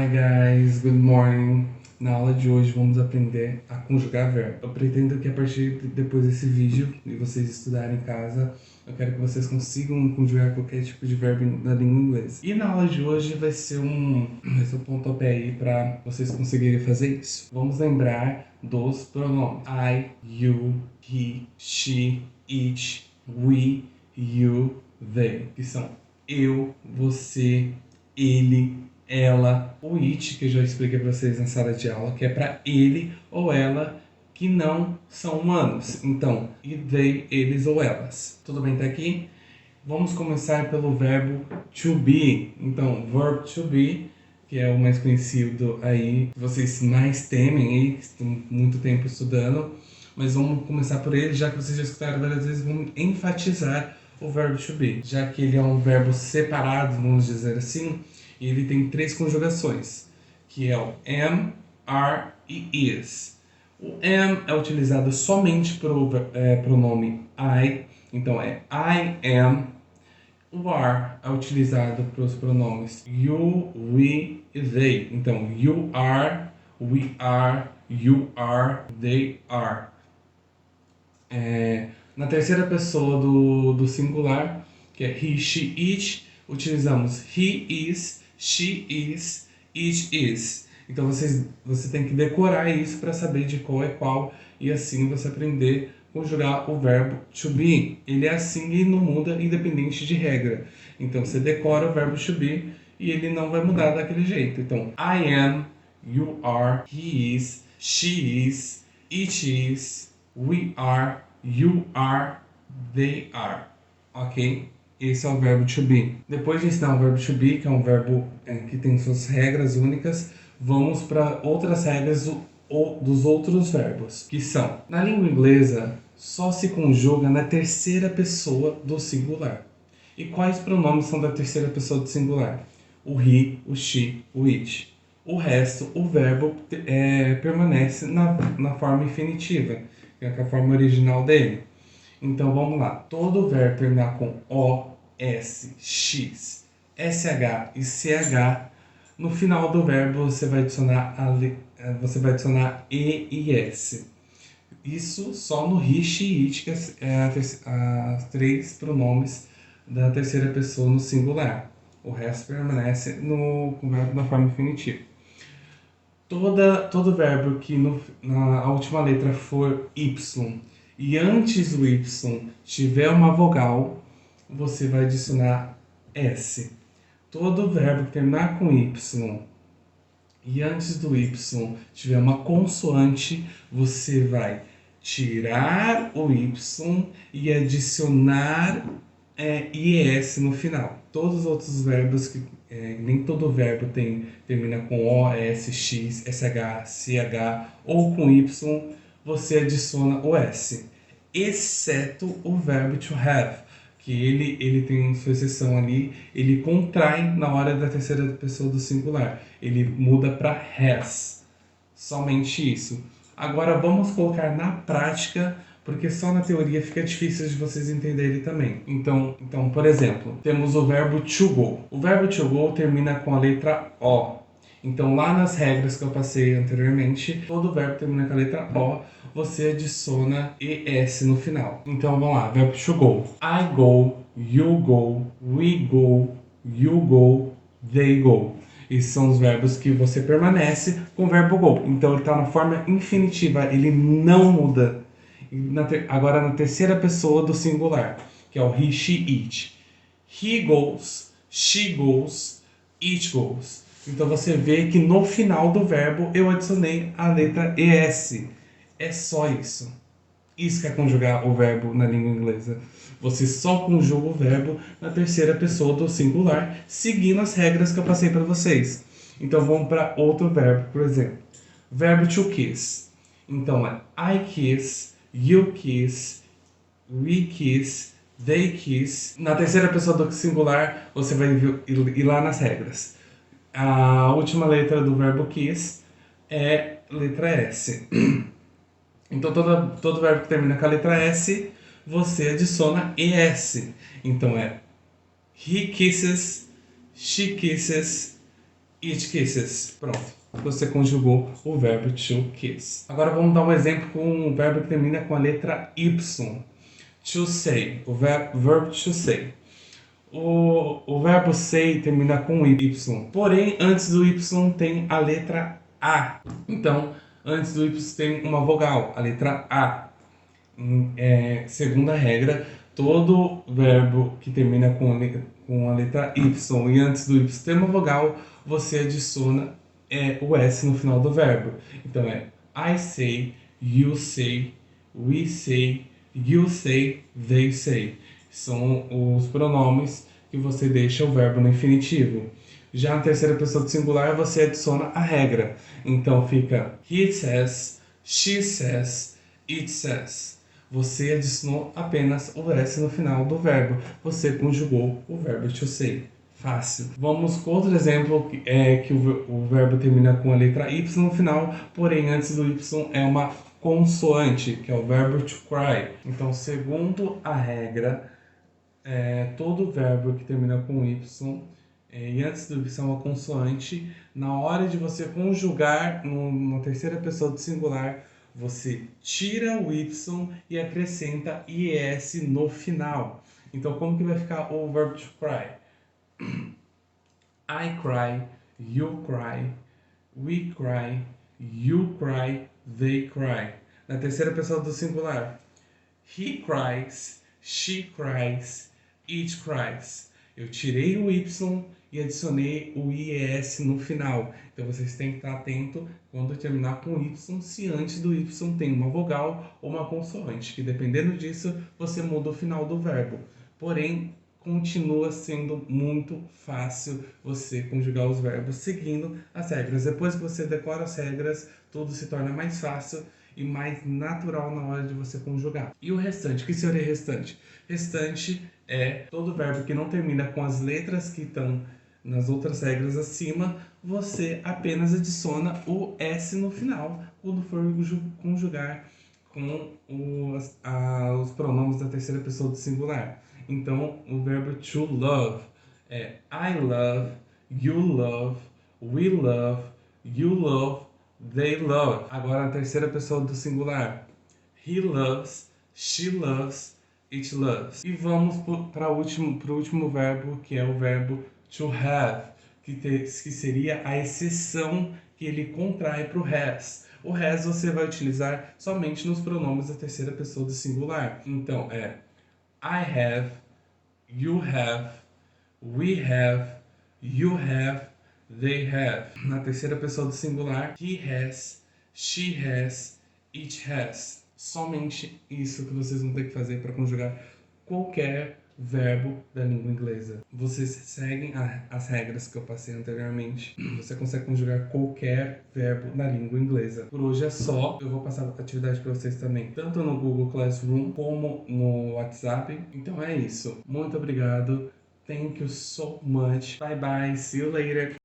Hi guys, good morning. Na aula de hoje vamos aprender a conjugar verbo. Eu pretendo que a partir depois desse vídeo e vocês estudarem em casa, eu quero que vocês consigam conjugar qualquer tipo de verbo na língua inglesa. E na aula de hoje vai ser um pontapé aí para vocês conseguirem fazer isso. Vamos lembrar dos pronomes I, you, he, she, it, we, you, they, que são eu, você, ele, ela, o it, que eu já expliquei para vocês na sala de aula, que é para ele ou ela que não são humanos. Então, they, eles ou elas. Tudo bem até aqui? Vamos começar pelo verbo to be. Então, verb to be, que é o mais conhecido aí, que vocês mais temem aí, que estão muito tempo estudando. Mas vamos começar por ele, já que vocês já escutaram várias vezes, vamos enfatizar o verbo to be, já que ele é um verbo separado, vamos dizer assim, e ele tem 3 conjugações, que é o am, are e is. O am é utilizado somente para o pronome I, então é I am. O are é utilizado para os pronomes you, we e they. Então, you are, we are, you are, they are. Na terceira pessoa do singular, que é he, she, it, utilizamos he is, she is, it is. Então você tem que decorar isso para saber de qual é qual e assim você aprender a conjugar o verbo to be. Ele é assim e não muda independente de regra. Então você decora o verbo to be e ele não vai mudar daquele jeito. Então, I am, you are, he is, she is, it is, we are, you are, they are. Ok? Esse é o verbo to be. Depois de ensinar o verbo to be, que é um verbo que tem suas regras únicas, vamos para outras regras dos outros verbos, que são, na língua inglesa, só se conjuga na terceira pessoa do singular. E quais pronomes são da terceira pessoa do singular? O he, o she, o it. O resto, o verbo permanece na forma infinitiva, que é a forma original dele. Então vamos lá. Todo verbo terminar com O, S, X, SH e CH, no final do verbo você vai adicionar E e S. Isso só no he, she, it, que é as 3 pronomes da terceira pessoa no singular. O resto permanece com o verbo na forma infinitiva. Todo verbo que na última letra for Y e antes do Y tiver uma vogal, você vai adicionar S. Todo verbo que terminar com Y e antes do Y tiver uma consoante, você vai tirar o Y e adicionar IES no final. Todos os outros verbos, nem todo verbo termina com O, S, X, SH, CH ou com Y, você adiciona o S. Exceto o verbo to have, que ele tem sua exceção ali, ele contrai na hora da terceira pessoa do singular. Ele muda para has. Somente isso. Agora vamos colocar na prática, porque só na teoria fica difícil de vocês entenderem também. Então, por exemplo, temos o verbo to go. O verbo to go termina com a letra O. Então, lá nas regras que eu passei anteriormente, todo verbo termina com a letra O, você adiciona ES no final. Então, vamos lá, verbo to go. I go, you go, we go, you go, they go. Esses são os verbos que você permanece com o verbo go. Então, ele está na forma infinitiva, ele não muda. Agora, na terceira pessoa do singular, que é o he, she, it. He goes, she goes, it goes. Então, você vê que no final do verbo eu adicionei a letra ES. É só isso. Isso que é conjugar o verbo na língua inglesa. Você só conjuga o verbo na terceira pessoa do singular, seguindo as regras que eu passei para vocês. Então vamos para outro verbo, por exemplo. Verbo to kiss. Então é I kiss, you kiss, we kiss, they kiss. Na terceira pessoa do singular, você vai ir lá nas regras. A última letra do verbo kiss é letra S. Então, todo verbo que termina com a letra S, você adiciona ES. Então, é he kisses, she kisses, It kisses. Pronto. Você conjugou o verbo to kiss. Agora vamos dar um exemplo com um verbo que termina com a letra Y. To say. O verbo to say. O verbo say termina com Y. Porém, antes do Y tem a letra A. Então, antes do Y tem uma vogal, a letra A. Segunda regra, todo verbo que termina com a letra Y e antes do Y tem uma vogal, você adiciona o S no final do verbo. Então é I say, you say, we say, you say, they say. São os pronomes que você deixa o verbo no infinitivo. Já na terceira pessoa do singular, você adiciona a regra. Então fica he says, she says, it says. Você adicionou apenas o S no final do verbo. Você conjugou o verbo to say. Fácil. Vamos com outro exemplo, que o verbo termina com a letra Y no final, porém antes do Y é uma consoante, que é o verbo to cry. Então, segundo a regra, todo verbo que termina com Y e antes do Y é uma consoante, na hora de você conjugar na terceira pessoa do singular, você tira o Y e acrescenta IS no final. Então, como que vai ficar o verbo to cry? I cry, you cry, we cry, you cry, they cry. Na terceira pessoa do singular, he cries, she cries, it cries. Eu tirei o Y e adicionei o IES no final. Então vocês têm que estar atento quando terminar com Y, se antes do Y tem uma vogal ou uma consoante, que dependendo disso você muda o final do verbo. Porém, continua sendo muito fácil você conjugar os verbos seguindo as regras. Depois que você decora as regras, tudo se torna mais fácil e mais natural na hora de você conjugar. E o restante? O que seria restante? Restante é todo verbo que não termina com as letras que estão nas outras regras acima, você apenas adiciona o S no final quando for conjugar com os pronomes da terceira pessoa do singular. Então, o verbo to love é I love, you love, we love, you love, they love. Agora, a terceira pessoa do singular. He loves, she loves, it loves. E vamos para o último verbo, que é o verbo to have, que seria a exceção que ele contrai para o has. O has você vai utilizar somente nos pronomes da terceira pessoa do singular. Então, I have, you have, we have, you have, they have. Na terceira pessoa do singular, he has, she has, it has. Somente isso que vocês vão ter que fazer para conjugar qualquer verbo da língua inglesa. Vocês seguem as regras que eu passei anteriormente. Você consegue conjugar qualquer verbo na língua inglesa. Por hoje é só. Eu vou passar a atividade para vocês também, tanto no Google Classroom como no WhatsApp. Então é isso. Muito obrigado. Thank you so much. Bye bye. See you later.